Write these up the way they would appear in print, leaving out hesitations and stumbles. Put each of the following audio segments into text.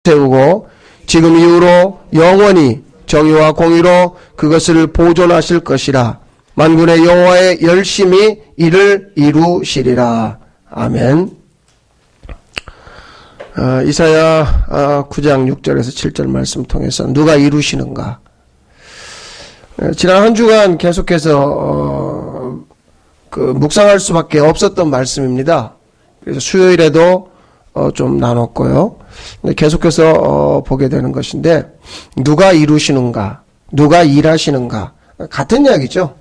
세우고 지금 이후로 영원히 정의와 공의로 그것을 보존하실 것이라. 만군의 여호와의 열심히 이를 이루시리라. 아멘. 이사야 9장 6절에서 7절 말씀 통해서 누가 이루시는가. 지난 한 주간 계속해서 묵상할 수밖에 없었던 말씀입니다. 그래서 수요일에도 좀 나눴고요. 계속해서 보게 되는 것인데, 누가 이루시는가, 누가 일하시는가, 같은 이야기죠.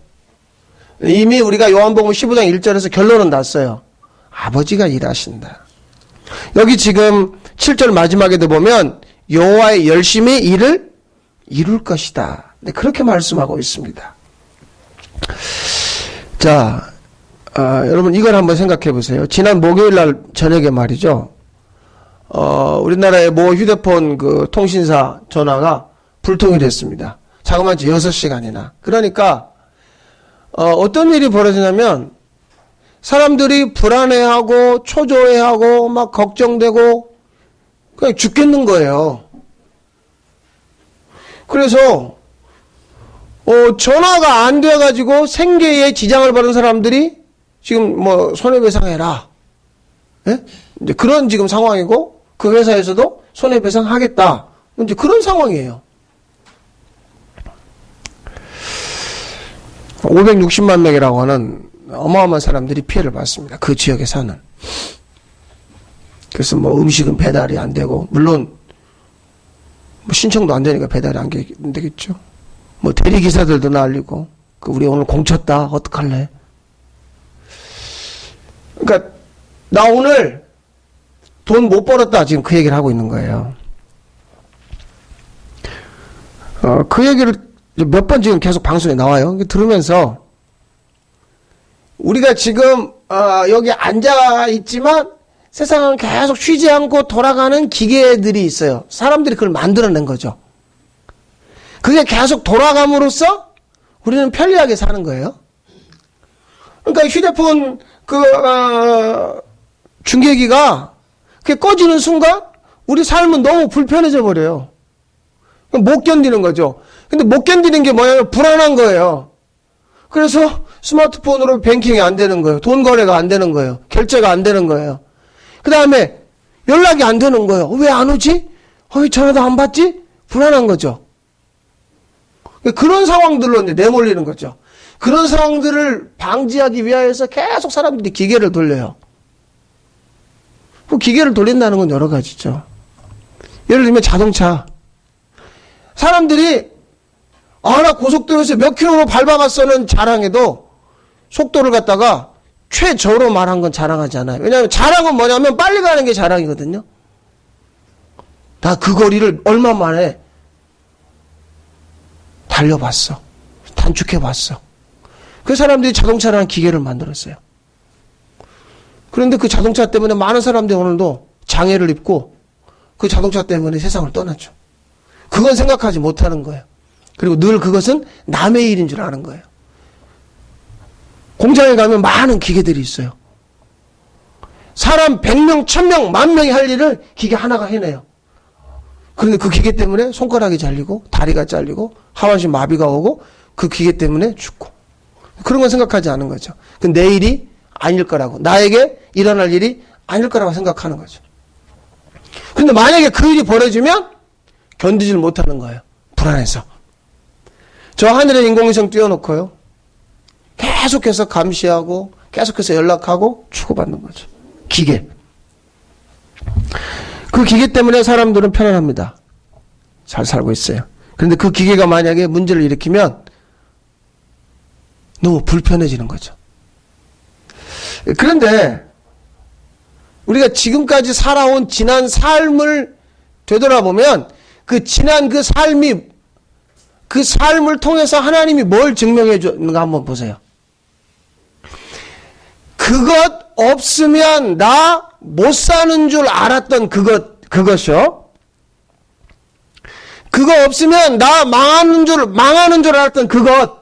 이미 우리가 요한복음 15장 1절에서 결론은 났어요. 아버지가 일하신다. 여기 지금 7절 마지막에도 보면 여호와의 열심히 일을 이룰 것이다. 그렇게 말씀하고 있습니다. 자, 여러분 이걸 한번 생각해 보세요. 지난 목요일 날 저녁에 말이죠. 우리나라의 모 휴대폰 통신사 전화가 불통이 됐습니다. 자그마치 6시간이나. 그러니까 어떤 일이 벌어지냐면 사람들이 불안해하고 초조해하고 막 걱정되고 그냥 죽겠는 거예요. 그래서 전화가 안 돼가지고 생계에 지장을 받은 사람들이 지금 손해배상해라. 예? 이제 그런 지금 상황이고 그 회사에서도 손해배상하겠다. 이제 그런 상황이에요. 560만 명이라고 하는 어마어마한 사람들이 피해를 받습니다. 그 지역에 사는. 그래서 음식은 배달이 안 되고, 물론 신청도 안 되니까 배달이 안 되겠죠. 대리기사들도 난리고, 우리 오늘 공쳤다. 어떡할래? 그러니까 나 오늘 돈 못 벌었다. 지금 그 얘기를 하고 있는 거예요. 그 얘기를 몇 번 지금 계속 방송에 나와요. 들으면서 우리가 지금 여기 앉아 있지만 세상은 계속 쉬지 않고 돌아가는 기계들이 있어요. 사람들이 그걸 만들어낸 거죠. 그게 계속 돌아감으로써 우리는 편리하게 사는 거예요. 그러니까 휴대폰 중계기가 그게 꺼지는 순간 우리 삶은 너무 불편해져 버려요. 못 견디는 거죠. 근데 못 견디는 게 뭐냐면 불안한 거예요. 그래서 스마트폰으로 뱅킹이 안 되는 거예요. 돈 거래가 안 되는 거예요. 결제가 안 되는 거예요. 그 다음에 연락이 안 되는 거예요. 왜 안 오지? 왜 전화도 안 받지? 불안한 거죠. 그런 상황들로 이제 내몰리는 거죠. 그런 상황들을 방지하기 위하여서 계속 사람들이 기계를 돌려요. 그 기계를 돌린다는 건 여러 가지죠. 예를 들면 자동차. 사람들이 나 고속도로에서 몇 킬로로 밟아봤어는 자랑해도 속도를 갖다가 최저로 말한 건 자랑하지 않아요. 왜냐하면 자랑은 뭐냐면 빨리 가는 게 자랑이거든요. 나 그 거리를 얼마 만에 달려봤어. 단축해봤어. 그 사람들이 자동차라는 기계를 만들었어요. 그런데 그 자동차 때문에 많은 사람들이 오늘도 장애를 입고 그 자동차 때문에 세상을 떠났죠. 그건 생각하지 못하는 거예요. 그리고 늘 그것은 남의 일인 줄 아는 거예요. 공장에 가면 많은 기계들이 있어요. 사람 100명, 1000명, 10,000명이 할 일을 기계 하나가 해내요. 그런데 그 기계 때문에 손가락이 잘리고 다리가 잘리고 하반신 마비가 오고 그 기계 때문에 죽고. 그런 건 생각하지 않은 거죠. 내 일이 아닐 거라고. 나에게 일어날 일이 아닐 거라고 생각하는 거죠. 그런데 만약에 그 일이 벌어지면 견디질 못하는 거예요. 불안해서. 저 하늘에 인공위성 띄워놓고요. 계속해서 감시하고 계속해서 연락하고 주고받는 거죠. 기계. 그 기계 때문에 사람들은 편안합니다. 잘 살고 있어요. 그런데 그 기계가 만약에 문제를 일으키면 너무 불편해지는 거죠. 그런데 우리가 지금까지 살아온 지난 삶을 되돌아보면 그 지난 그 삶을 통해서 하나님이 뭘 증명해 줬는가 한번 보세요. 그것 없으면 나 못 사는 줄 알았던 그것이요. 그거 없으면 나 망하는 줄 알았던 그것.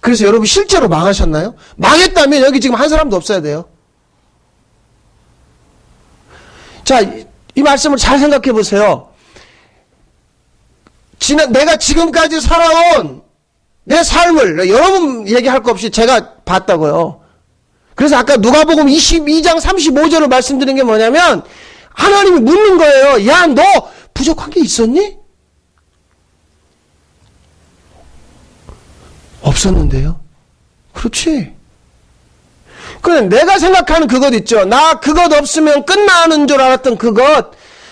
그래서 여러분 실제로 망하셨나요? 망했다면 여기 지금 한 사람도 없어야 돼요. 자, 이 말씀을 잘 생각해 보세요. 내가 지금까지 살아온 내 삶을 여러분 얘기할 거 없이 제가 봤다고요. 그래서 아까 누가복음 22장 35절을 말씀드린 게 뭐냐면 하나님이 묻는 거예요. 야, 너 부족한 게 있었니? 없었는데요. 그렇지. 그래, 내가 생각하는 그것 있죠. 나 그것 없으면 끝나는 줄 알았던 그것.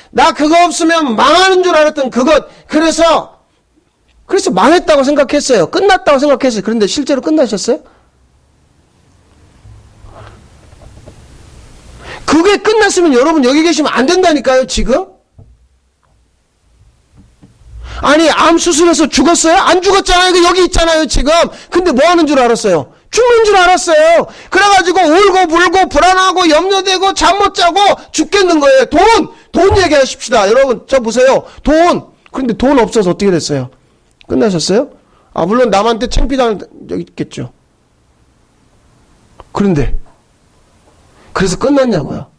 나 그거 없으면 망하는 줄 알았던 그것. 그래서 망했다고 생각했어요. 끝났다고 생각했어요. 그런데 실제로 끝나셨어요? 그게 끝났으면 여러분 여기 계시면 안 된다니까요, 지금? 아니, 암 수술해서 죽었어요? 안 죽었잖아요. 여기 있잖아요, 지금. 근데 뭐 하는 줄 알았어요? 죽는 줄 알았어요. 그래가지고 울고 불고 불안하고 염려되고 잠 못 자고 죽겠는 거예요. 돈 얘기하십시다. 여러분, 저 보세요. 그런데 돈 없어서 어떻게 됐어요? 끝나셨어요? 물론 남한테 창피당한 적 있겠죠. 그래서 끝났냐고요.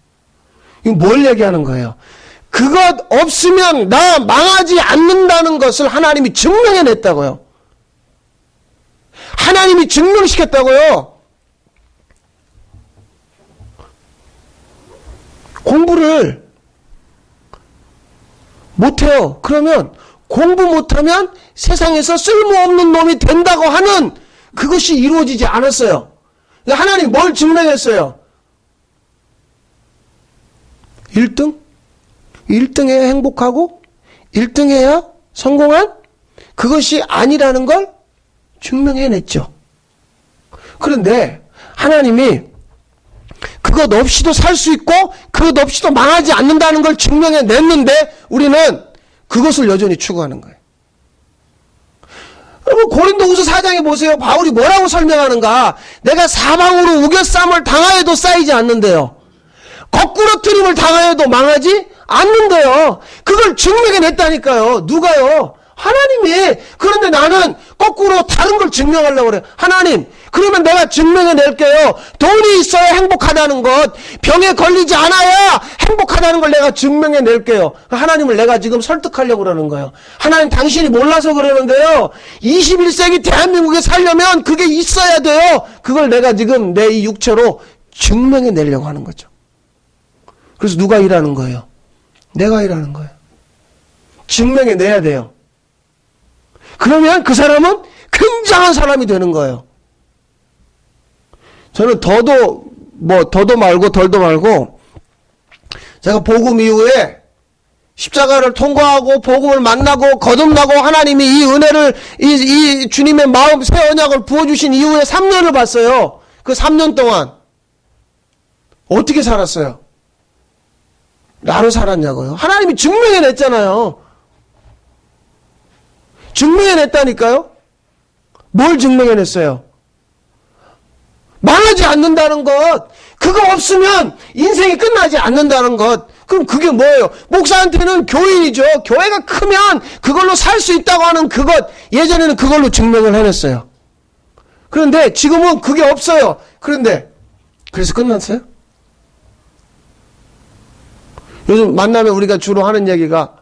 이거 뭘 얘기하는 거예요? 그것 없으면 나 망하지 않는다는 것을 하나님이 증명해냈다고요. 하나님이 증명시켰다고요. 공부를 못해요. 그러면 공부 못하면 세상에서 쓸모없는 놈이 된다고 하는 그것이 이루어지지 않았어요. 하나님 뭘 증명했어요? 1등? 1등해야 행복하고 1등해야 성공한 그것이 아니라는 걸 증명해냈죠. 그런데 하나님이 그것 없이도 살 수 있고 그것 없이도 망하지 않는다는 걸 증명해냈는데 우리는 그것을 여전히 추구하는 거예요. 여러분 고린도후서 4장에 보세요. 바울이 뭐라고 설명하는가. 내가 사방으로 우겨쌈을 당하여도 쌓이지 않는데요. 거꾸로 트림을 당하여도 망하지 않는데요. 그걸 증명해냈다니까요. 누가요? 하나님이. 그런데 나는 거꾸로 다른 걸 증명하려고 그래요. 하나님, 그러면 내가 증명해낼게요. 돈이 있어야 행복하다는 것, 병에 걸리지 않아야 행복하다는 걸 내가 증명해낼게요. 하나님을 내가 지금 설득하려고 그러는 거예요. 하나님, 당신이 몰라서 그러는데요. 21세기 대한민국에 살려면 그게 있어야 돼요. 그걸 내가 지금 내 이 육체로 증명해내려고 하는 거죠. 그래서 누가 일하는 거예요? 내가 일하는 거예요. 증명해내야 돼요. 그러면 그 사람은 굉장한 사람이 되는 거예요. 저는 더도 말고 덜도 말고 제가 복음 이후에 십자가를 통과하고 복음을 만나고 거듭나고 하나님이 이 은혜를 이 주님의 마음 새 언약을 부어주신 이후에 3년을 봤어요. 그 3년 동안 어떻게 살았어요? 나로 살았냐고요. 하나님이 증명해냈잖아요. 증명해냈다니까요. 뭘 증명해냈어요? 망하지 않는다는 것. 그거 없으면 인생이 끝나지 않는다는 것. 그럼 그게 뭐예요? 목사한테는 교인이죠. 교회가 크면 그걸로 살 수 있다고 하는 그것. 예전에는 그걸로 증명을 해냈어요. 그런데 지금은 그게 없어요. 그래서 끝났어요? 요즘 만나면 우리가 주로 하는 얘기가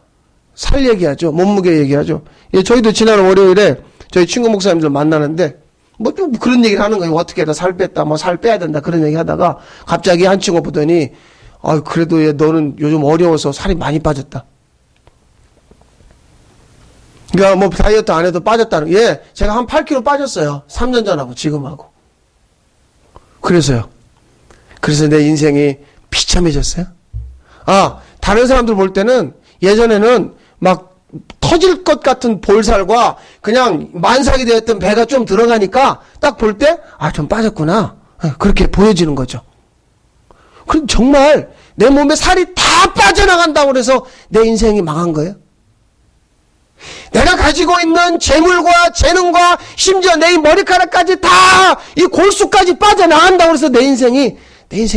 살 얘기하죠. 몸무게 얘기하죠. 예, 저희도 지난 월요일에 저희 친구 목사님들 만나는데 좀 그런 얘기를 하는 거예요. 어떻게 해서 살 뺐다, 살 빼야 된다 그런 얘기 하다가 갑자기 한 친구 보더니 그래도 얘 너는 요즘 어려워서 살이 많이 빠졌다. 그러니까 다이어트 안 해도 빠졌다는. 예, 제가 한 8kg 빠졌어요. 3년 전하고 지금하고. 그래서요. 그래서 내 인생이 비참해졌어요. 다른 사람들 볼 때는 예전에는 막 터질 것 같은 볼살과 그냥 만삭이 되었던 배가 좀 들어가니까 딱 볼 때 좀 빠졌구나. 그렇게 보여지는 거죠. 그럼 정말 내 몸에 살이 다 빠져나간다고 해서 내 인생이 망한 거예요. 내가 가지고 있는 재물과 재능과 심지어 내 이 머리카락까지 다 이 골수까지 빠져나간다고 해서 내 인생이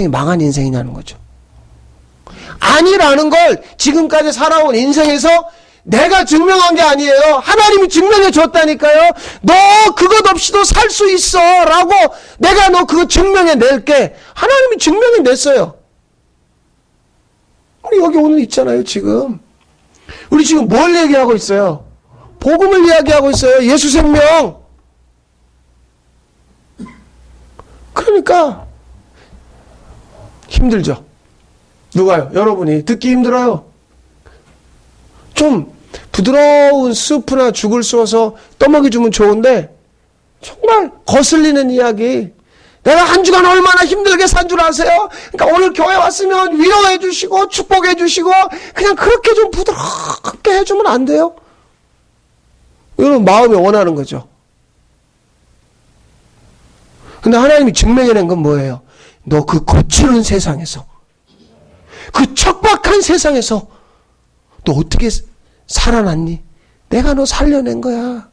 망한 인생이냐는 거죠. 아니라는 걸 지금까지 살아온 인생에서 내가 증명한 게 아니에요. 하나님이 증명해 줬다니까요. 너 그것 없이도 살 수 있어 라고 내가 너 그거 증명해 낼게. 하나님이 증명해 냈어요. 우리 여기 오늘 있잖아요, 지금. 우리 지금 뭘 얘기하고 있어요? 복음을 이야기하고 있어요. 예수 생명. 그러니까 힘들죠. 누가요? 여러분이 듣기 힘들어요. 좀 부드러운 스프나 죽을 쏘아서 떠먹여주면 좋은데 정말 거슬리는 이야기. 내가 한 주간 얼마나 힘들게 산 줄 아세요? 그러니까 오늘 교회 왔으면 위로해 주시고 축복해 주시고 그냥 그렇게 좀 부드럽게 해주면 안 돼요? 이런 마음이 원하는 거죠. 근데 하나님이 증명해낸 건 뭐예요? 너 그 거칠은 세상에서, 그 척박한 세상에서 너 어떻게 살아났니? 내가 너 살려낸 거야.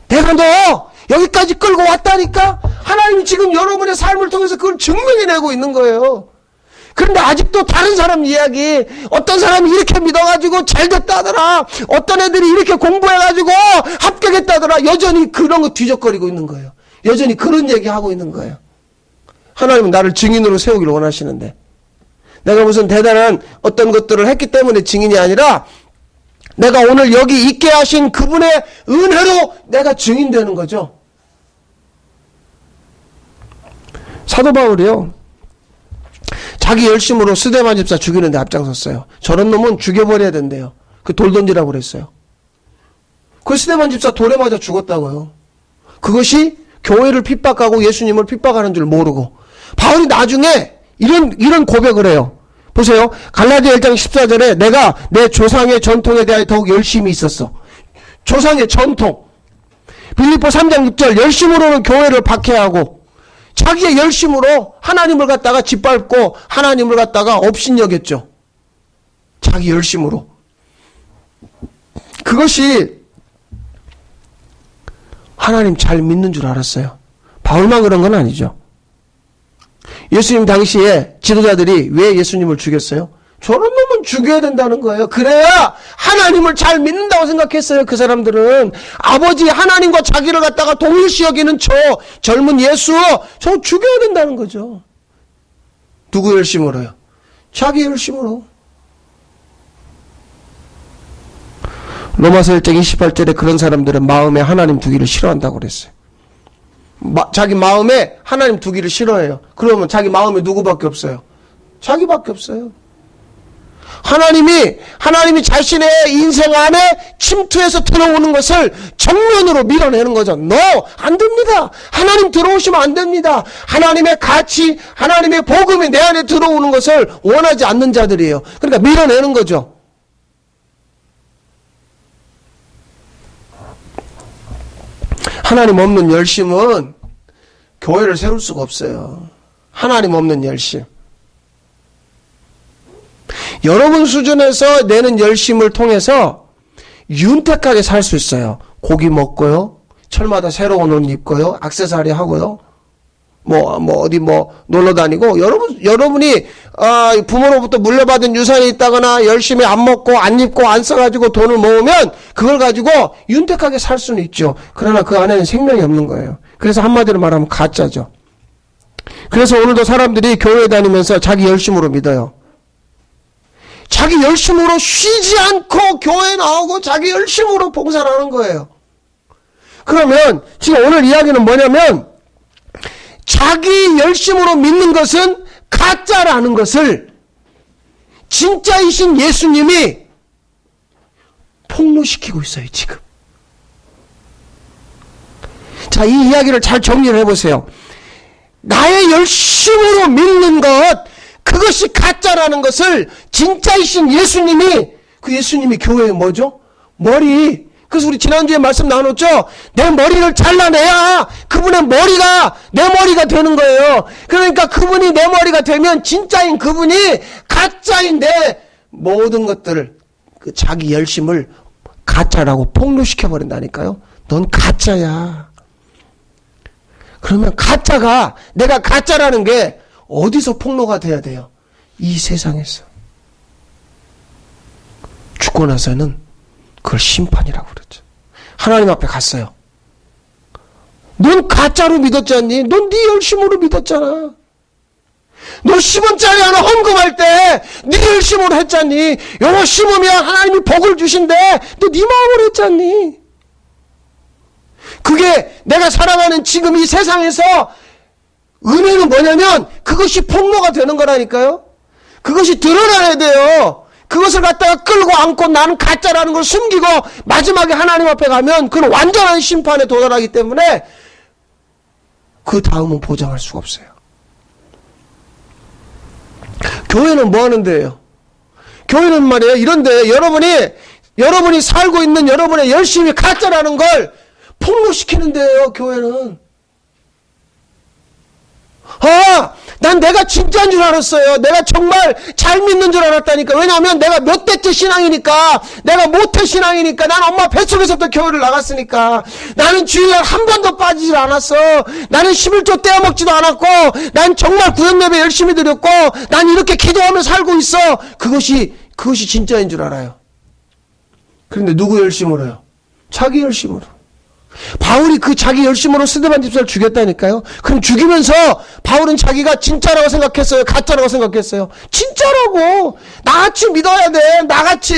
내가 너 여기까지 끌고 왔다니까? 하나님이 지금 여러분의 삶을 통해서 그걸 증명해내고 있는 거예요. 그런데 아직도 다른 사람 이야기, 어떤 사람이 이렇게 믿어가지고 잘 됐다더라, 어떤 애들이 이렇게 공부해가지고 합격했다더라, 여전히 그런 거 뒤적거리고 있는 거예요. 여전히 그런 얘기하고 있는 거예요. 하나님은 나를 증인으로 세우기를 원하시는데, 내가 무슨 대단한 어떤 것들을 했기 때문에 증인이 아니라 내가 오늘 여기 있게 하신 그분의 은혜로 내가 증인되는 거죠. 사도 바울이요, 자기 열심으로 스데반 집사 죽이는데 앞장섰어요. 저런 놈은 죽여버려야 된대요. 그 돌 던지라고 그랬어요. 그 스데반 집사 돌에 맞아 죽었다고요. 그것이 교회를 핍박하고 예수님을 핍박하는 줄 모르고. 바울이 나중에 이런 고백을 해요. 보세요. 갈라디아 1장 14절에 내가 내 조상의 전통에 대하여 더욱 열심히 있었어. 조상의 전통. 빌립보 3장 6절 열심으로는 교회를 박해하고 자기의 열심으로 하나님을 갖다가 짓밟고 하나님을 갖다가 업신여겼죠. 자기 열심으로. 그것이 하나님 잘 믿는 줄 알았어요. 바울만 그런 건 아니죠. 예수님 당시에 지도자들이 왜 예수님을 죽였어요? 저런 놈은 죽여야 된다는 거예요. 그래야 하나님을 잘 믿는다고 생각했어요. 그 사람들은 아버지 하나님과 자기를 갖다가 동일시 여기는 저 젊은 예수 저 죽여야 된다는 거죠. 누구 열심으로요? 자기 열심으로. 로마서 1장 28절에 그런 사람들은 마음에 하나님 두기를 싫어한다고 그랬어요. 자기 마음에 하나님 두기를 싫어해요. 그러면 자기 마음에 누구밖에 없어요? 자기밖에 없어요. 하나님이 자신의 인생 안에 침투해서 들어오는 것을 정면으로 밀어내는 거죠. No! 안 됩니다. 하나님 들어오시면 안 됩니다. 하나님의 가치, 하나님의 복음이 내 안에 들어오는 것을 원하지 않는 자들이에요. 그러니까 밀어내는 거죠. 하나님 없는 열심은 교회를 세울 수가 없어요. 하나님 없는 열심. 여러분 수준에서 내는 열심을 통해서 윤택하게 살 수 있어요. 고기 먹고요. 철마다 새로운 옷 입고요. 액세서리 하고요. 어디 놀러 다니고, 여러분이, 부모로부터 물려받은 유산이 있다거나 열심히 안 먹고, 안 입고, 안 써가지고 돈을 모으면 그걸 가지고 윤택하게 살 수는 있죠. 그러나 그 안에는 생명이 없는 거예요. 그래서 한마디로 말하면 가짜죠. 그래서 오늘도 사람들이 교회에 다니면서 자기 열심으로 믿어요. 자기 열심으로 쉬지 않고 교회에 나오고 자기 열심으로 봉사를 하는 거예요. 그러면 지금 오늘 이야기는 뭐냐면 자기 열심으로 믿는 것은 가짜라는 것을 진짜이신 예수님이 폭로시키고 있어요, 지금. 자, 이 이야기를 잘 정리를 해보세요. 나의 열심으로 믿는 것, 그것이 가짜라는 것을 진짜이신 예수님이, 그 예수님이 교회에 뭐죠? 머리. 그래서 우리 지난주에 말씀 나눴죠? 내 머리를 잘라내야 그분의 머리가 내 머리가 되는 거예요. 그러니까 그분이 내 머리가 되면 진짜인 그분이 가짜인데 모든 것들을 그 자기 열심을 가짜라고 폭로시켜버린다니까요. 넌 가짜야. 그러면 가짜가, 내가 가짜라는 게 어디서 폭로가 돼야 돼요? 이 세상에서. 죽고 나서는 그걸 심판이라고 그러죠. 하나님 앞에 갔어요. 넌 가짜로 믿었지 않니? 넌 네 열심으로 믿었잖아. 너 10원짜리 하나 헌금할 때 네 열심으로 했잖니. 요거 심으면 하나님이 복을 주신대. 너 네 마음으로 했잖니. 그게 내가 살아가는 지금 이 세상에서 은혜는 뭐냐면 그것이 폭로가 되는 거라니까요. 그것이 드러나야 돼요. 그것을 갖다가 끌고 안고 나는 가짜라는 걸 숨기고 마지막에 하나님 앞에 가면 그는 완전한 심판에 도달하기 때문에 그 다음은 보장할 수가 없어요. 교회는 뭐 하는 데예요? 교회는 말이에요. 이런데 여러분이 살고 있는 여러분의 열심이 가짜라는 걸 폭로시키는 데예요. 교회는. 난 내가 진짜인 줄 알았어요. 내가 정말 잘 믿는 줄 알았다니까. 왜냐하면 내가 몇 대째 신앙이니까, 내가 모태 신앙이니까, 난 엄마 뱃속에서부터 교회를 나갔으니까, 나는 주일날 한 번도 빠지질 않았어. 나는 11조 떼어먹지도 않았고, 난 정말 구역예배 열심히 드렸고, 난 이렇게 기도하며 살고 있어. 그것이 진짜인 줄 알아요. 그런데 누구 열심으로요? 자기 열심으로. 바울이 그 자기 열심으로 스데반 집사를 죽였다니까요. 그럼 죽이면서 바울은 자기가 진짜라고 생각했어요? 가짜라고 생각했어요? 진짜라고. 나같이 믿어야 돼. 나같이.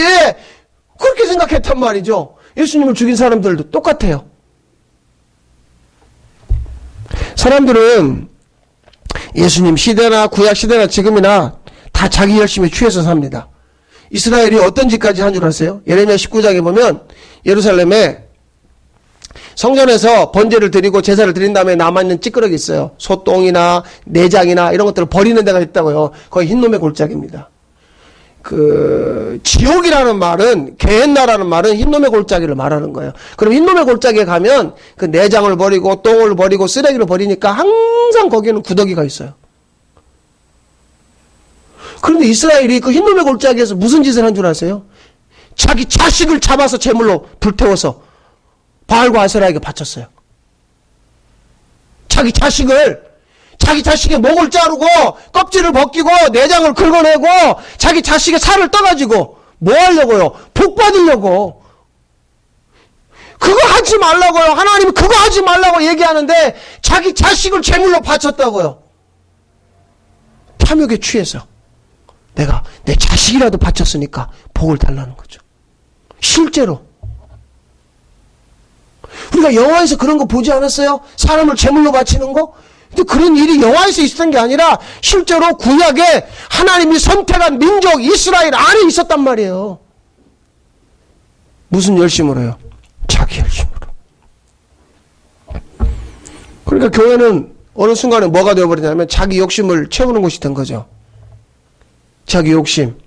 그렇게 생각했단 말이죠. 예수님을 죽인 사람들도 똑같아요. 사람들은 예수님 시대나 구약 시대나 지금이나 다 자기 열심에 취해서 삽니다. 이스라엘이 어떤 짓까지 한 줄 아세요? 예레미야 19장에 보면 예루살렘에 성전에서 번제를 드리고 제사를 드린 다음에 남아있는 찌끄러기 있어요. 소똥이나 내장이나 이런 것들을 버리는 데가 있다고요. 거기 흰놈의 골짜기입니다. 지옥이라는 말은, 게헨나라는 말은 흰놈의 골짜기를 말하는 거예요. 그럼 흰놈의 골짜기에 가면 그 내장을 버리고 똥을 버리고 쓰레기를 버리니까 항상 거기에는 구더기가 있어요. 그런데 이스라엘이 그 흰놈의 골짜기에서 무슨 짓을 한 줄 아세요? 자기 자식을 잡아서 제물로 불태워서 바알과 아세라에게 바쳤어요. 자기 자식의 목을 자르고 껍질을 벗기고 내장을 긁어내고 자기 자식의 살을 떠가지고 뭐 하려고요? 복 받으려고. 그거 하지 말라고요. 하나님이 그거 하지 말라고 얘기하는데 자기 자식을 제물로 바쳤다고요. 탐욕에 취해서 내가 내 자식이라도 바쳤으니까 복을 달라는 거죠. 실제로 우리가 영화에서 그런 거 보지 않았어요? 사람을 제물로 바치는 거? 근데 그런 일이 영화에서 있었던 게 아니라 실제로 구약에 하나님이 선택한 민족 이스라엘 안에 있었단 말이에요. 무슨 열심으로요? 자기 열심으로. 그러니까 교회는 어느 순간에 뭐가 되어버리냐면 자기 욕심을 채우는 곳이 된 거죠. 자기 욕심.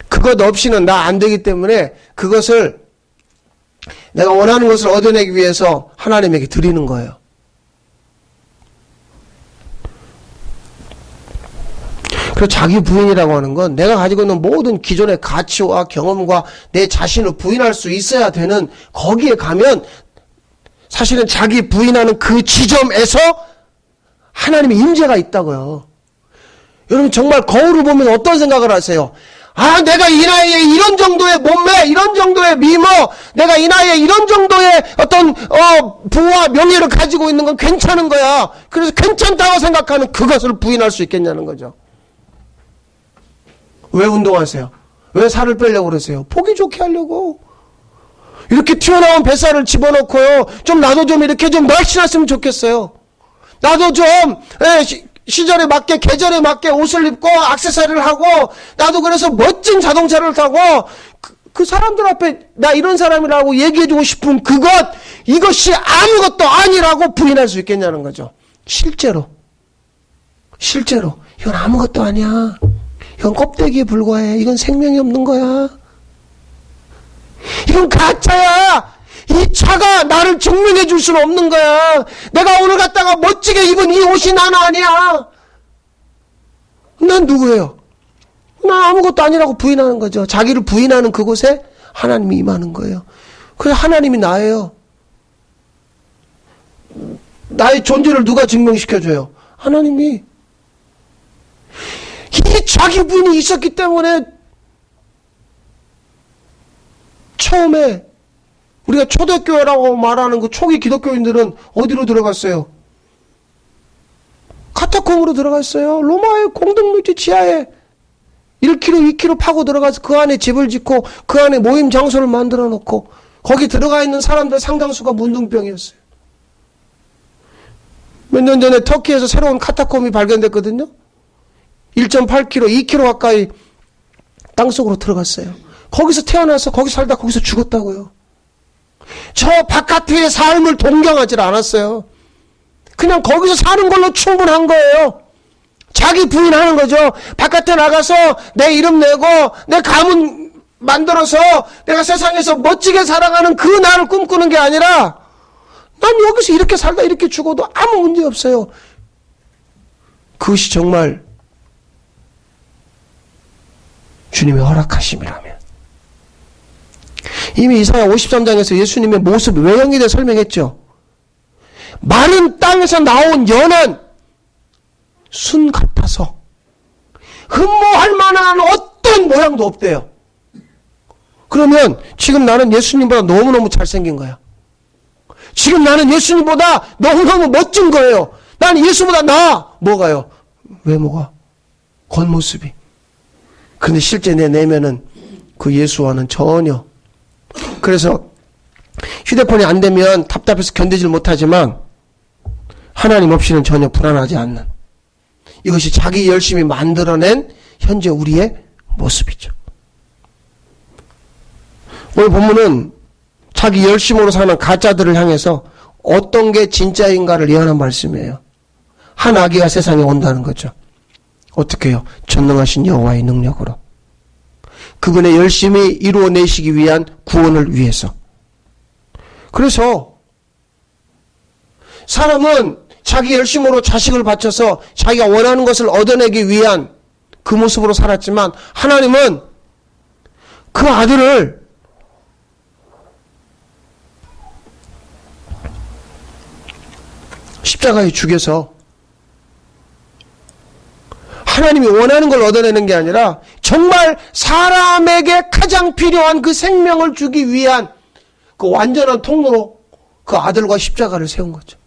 그것 없이는 나 안 되기 때문에 그것을 내가 원하는 것을 얻어내기 위해서 하나님에게 드리는 거예요. 그리고 자기 부인이라고 하는 건 내가 가지고 있는 모든 기존의 가치와 경험과 내 자신을 부인할 수 있어야 되는 거기에 가면 사실은 자기 부인하는 그 지점에서 하나님의 임재가 있다고요. 여러분 정말 거울을 보면 어떤 생각을 하세요? 내가 이 나이에 이런 정도의 몸매, 이런 정도의 미모, 내가 이 나이에 이런 정도의 어떤 부와 명예를 가지고 있는 건 괜찮은 거야. 그래서 괜찮다고 생각하는 그것을 부인할 수 있겠냐는 거죠. 왜 운동하세요? 왜 살을 빼려고 그러세요? 보기 좋게 하려고. 이렇게 튀어나온 뱃살을 집어넣고요. 좀 나도 좀 이렇게 좀 날씬했으면 좋겠어요. 나도 좀 시절에 맞게 계절에 맞게 옷을 입고 액세서리를 하고 나도 그래서 멋진 자동차를 타고 그 사람들 앞에 나 이런 사람이라고 얘기해주고 싶은 이것이 아무것도 아니라고 부인할 수 있겠냐는 거죠. 실제로 이건 아무것도 아니야. 이건 껍데기에 불과해. 이건 생명이 없는 거야. 이건 가짜야. 이 차가 나를 증명해 줄 수는 없는 거야. 내가 오늘 갔다가 멋지게 입은 이 옷이 나는 아니야. 난 누구예요? 난 아무것도 아니라고 부인하는 거죠. 자기를 부인하는 그곳에 하나님이 임하는 거예요. 그래서 하나님이 나예요. 나의 존재를 누가 증명시켜줘요? 하나님이. 이 자기 부인이 있었기 때문에 처음에 우리가 초대교회라고 말하는 그 초기 기독교인들은 어디로 들어갔어요? 카타콤으로 들어갔어요. 로마의 공동묘지 지하에 1km, 2km 파고 들어가서 그 안에 집을 짓고 그 안에 모임 장소를 만들어 놓고 거기 들어가 있는 사람들 상당수가 문둥병이었어요. 몇 년 전에 터키에서 새로운 카타콤이 발견됐거든요. 1.8km, 2km 가까이 땅속으로 들어갔어요. 거기서 태어나서 거기 살다 거기서 죽었다고요. 저 바깥의 삶을 동경하지 않았어요. 그냥 거기서 사는 걸로 충분한 거예요. 자기 부인하는 거죠. 바깥에 나가서 내 이름 내고 내 가문 만들어서 내가 세상에서 멋지게 살아가는 그 날을 꿈꾸는 게 아니라 난 여기서 이렇게 살다 이렇게 죽어도 아무 문제 없어요. 그것이 정말 주님의 허락하심이라면. 이미 이사야 53장에서 예수님의 모습 외형에 대해 설명했죠. 마른 땅에서 나온 연한 순 같아서 흠모할 만한 어떤 모양도 없대요. 그러면 지금 나는 예수님보다 너무너무 잘생긴 거야. 지금 나는 예수님보다 너무너무 멋진 거예요. 나는 예수보다 나아. 뭐가요? 외모가, 겉모습이. 그런데 실제 내 내면은 그 예수와는 전혀. 그래서 휴대폰이 안 되면 답답해서 견디질 못하지만 하나님 없이는 전혀 불안하지 않는, 이것이 자기 열심히 만들어낸 현재 우리의 모습이죠. 오늘 본문은 자기 열심으로 사는 가짜들을 향해서 어떤 게 진짜인가를 예언한 말씀이에요. 한 아기가 세상에 온다는 거죠. 어떻게 해요? 전능하신 여호와의 능력으로. 그분의 열심히 이루어내시기 위한 구원을 위해서. 그래서 사람은 자기 열심으로 자식을 바쳐서 자기가 원하는 것을 얻어내기 위한 그 모습으로 살았지만 하나님은 그 아들을 십자가에 죽여서 하나님이 원하는 걸 얻어내는 게 아니라 정말 사람에게 가장 필요한 그 생명을 주기 위한 그 완전한 통로로 그 아들과 십자가를 세운 거죠.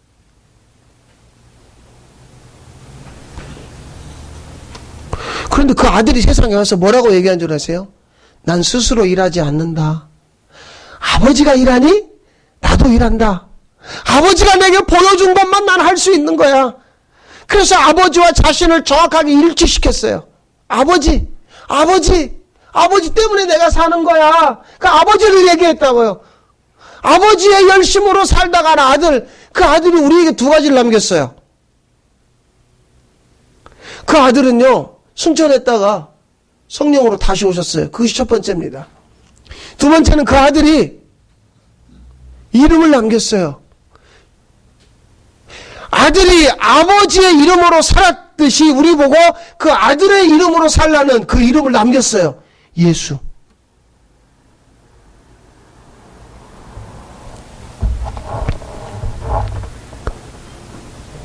그런데 그 아들이 세상에 와서 뭐라고 얘기한 줄 아세요? 난 스스로 일하지 않는다. 아버지가 일하니 나도 일한다. 아버지가 내게 보여준 것만 난 할 수 있는 거야. 그래서 아버지와 자신을 정확하게 일치시켰어요. 아버지 때문에 내가 사는 거야. 그 아버지를 얘기했다고요. 아버지의 열심으로 살다가 아들, 그 아들이 우리에게 두 가지를 남겼어요. 그 아들은요, 순천했다가 성령으로 다시 오셨어요. 그것이 첫 번째입니다. 두 번째는 그 아들이 이름을 남겼어요. 아들이 아버지의 이름으로 살았듯이 우리 보고 그 아들의 이름으로 살라는 그 이름을 남겼어요. 예수.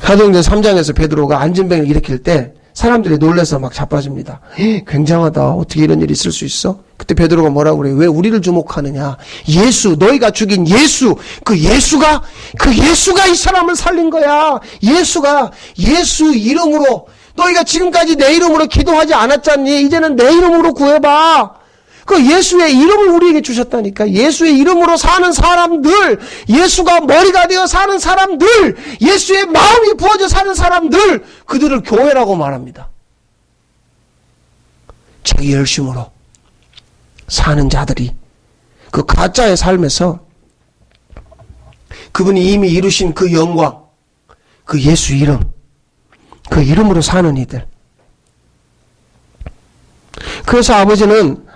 사도행전 3장에서 베드로가 안진뱅이를 일으킬 때 사람들이 놀라서 막 자빠집니다. 굉장하다. 어떻게 이런 일이 있을 수 있어? 그때 베드로가 뭐라고 그래요? 왜 우리를 주목하느냐? 예수, 너희가 죽인 예수, 그 예수가 이 사람을 살린 거야. 예수가 예수 이름으로, 너희가 지금까지 내 이름으로 기도하지 않았잖니? 이제는 내 이름으로 구해봐. 그 예수의 이름을 우리에게 주셨다니까. 예수의 이름으로 사는 사람들, 예수가 머리가 되어 사는 사람들, 예수의 마음이 부어져 사는 사람들, 그들을 교회라고 말합니다. 자기 열심으로 사는 자들이 그 가짜의 삶에서 그분이 이미 이루신 그 영광, 그 예수 이름, 그 이름으로 사는 이들. 그래서 아버지는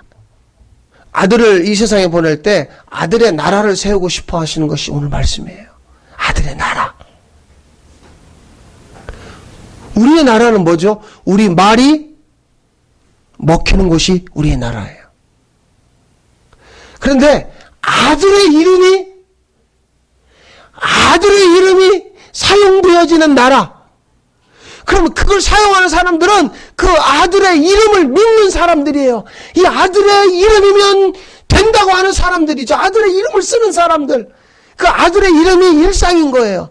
아들을 이 세상에 보낼 때 아들의 나라를 세우고 싶어 하시는 것이 오늘 말씀이에요. 아들의 나라. 우리의 나라는 뭐죠? 우리 말이 먹히는 곳이 우리의 나라예요. 그런데 아들의 이름이 사용되어지는 나라. 그러면 그걸 사용하는 사람들은 그 아들의 이름을 믿는 사람들이에요. 이 아들의 이름이면 된다고 하는 사람들이죠. 아들의 이름을 쓰는 사람들. 그 아들의 이름이 일상인 거예요.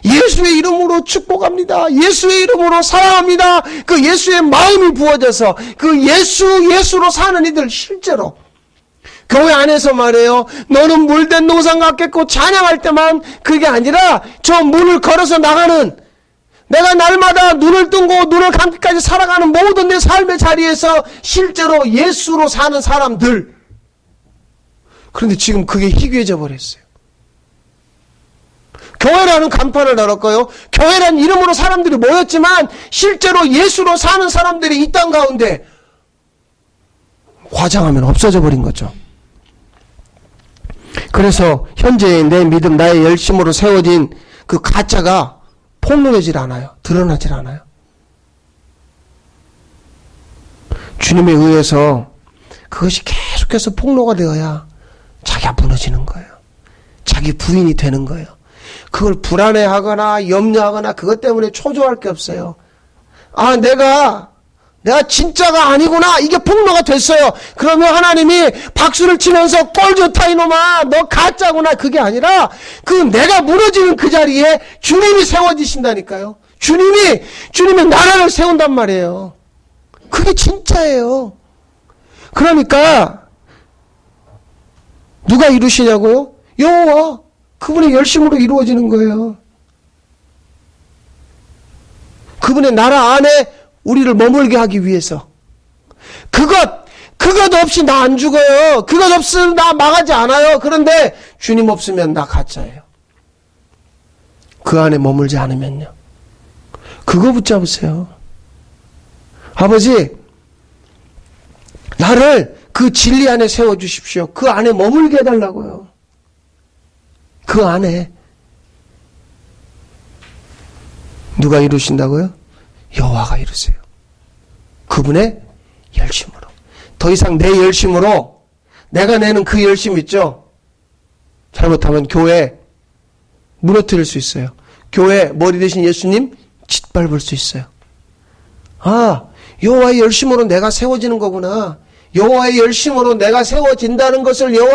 예수의 이름으로 축복합니다. 예수의 이름으로 사랑합니다. 그 예수의 마음이 부어져서 그 예수로 사는 이들 실제로 교회 안에서 말해요. 너는 물된 노상 같겠고 찬양할 때만 그게 아니라 저 문을 걸어서 나가는 내가 날마다 눈을 뜨고 눈을 감기까지 살아가는 모든 내 삶의 자리에서 실제로 예수로 사는 사람들. 그런데 지금 그게 희귀해져 버렸어요. 교회라는 간판을 달았고요. 교회라는 이름으로 사람들이 모였지만 실제로 예수로 사는 사람들이 이 땅 가운데 과장하면 없어져 버린 거죠. 그래서 현재의 내 믿음, 나의 열심으로 세워진 그 가짜가 폭로되질 않아요. 드러나질 않아요. 주님에 의해서 그것이 계속해서 폭로가 되어야 자기가 무너지는 거예요. 자기 부인이 되는 거예요. 그걸 불안해하거나 염려하거나 그것 때문에 초조할 게 없어요. 아, 내가 진짜가 아니구나. 이게 폭로가 됐어요. 그러면 하나님이 박수를 치면서 꼴 좋다 이놈아. 너 가짜구나. 그게 아니라 그 내가 무너지는 그 자리에 주님이 세워지신다니까요. 주님이 나라를 세운단 말이에요. 그게 진짜예요. 그러니까 누가 이루시냐고요? 여호와. 그분의 열심으로 이루어지는 거예요. 그분의 나라 안에 우리를 머물게 하기 위해서. 그것 없이 나 안 죽어요. 그것 없으면 나 망하지 않아요. 그런데 주님 없으면 나 가짜예요. 그 안에 머물지 않으면요. 그거 붙잡으세요. 아버지, 나를 그 진리 안에 세워주십시오. 그 안에 머물게 해달라고요. 그 안에. 누가 이루신다고요? 여호와가 이루세요. 그분의 열심으로. 더 이상 내 열심으로 내가 내는 그 열심 있죠? 잘못하면 교회 무너뜨릴 수 있어요. 교회 머리 대신 예수님 짓밟을 수 있어요. 아, 여호와의 열심으로 내가 세워지는 거구나. 여호와의 열심으로 내가 세워진다는 것을 여호와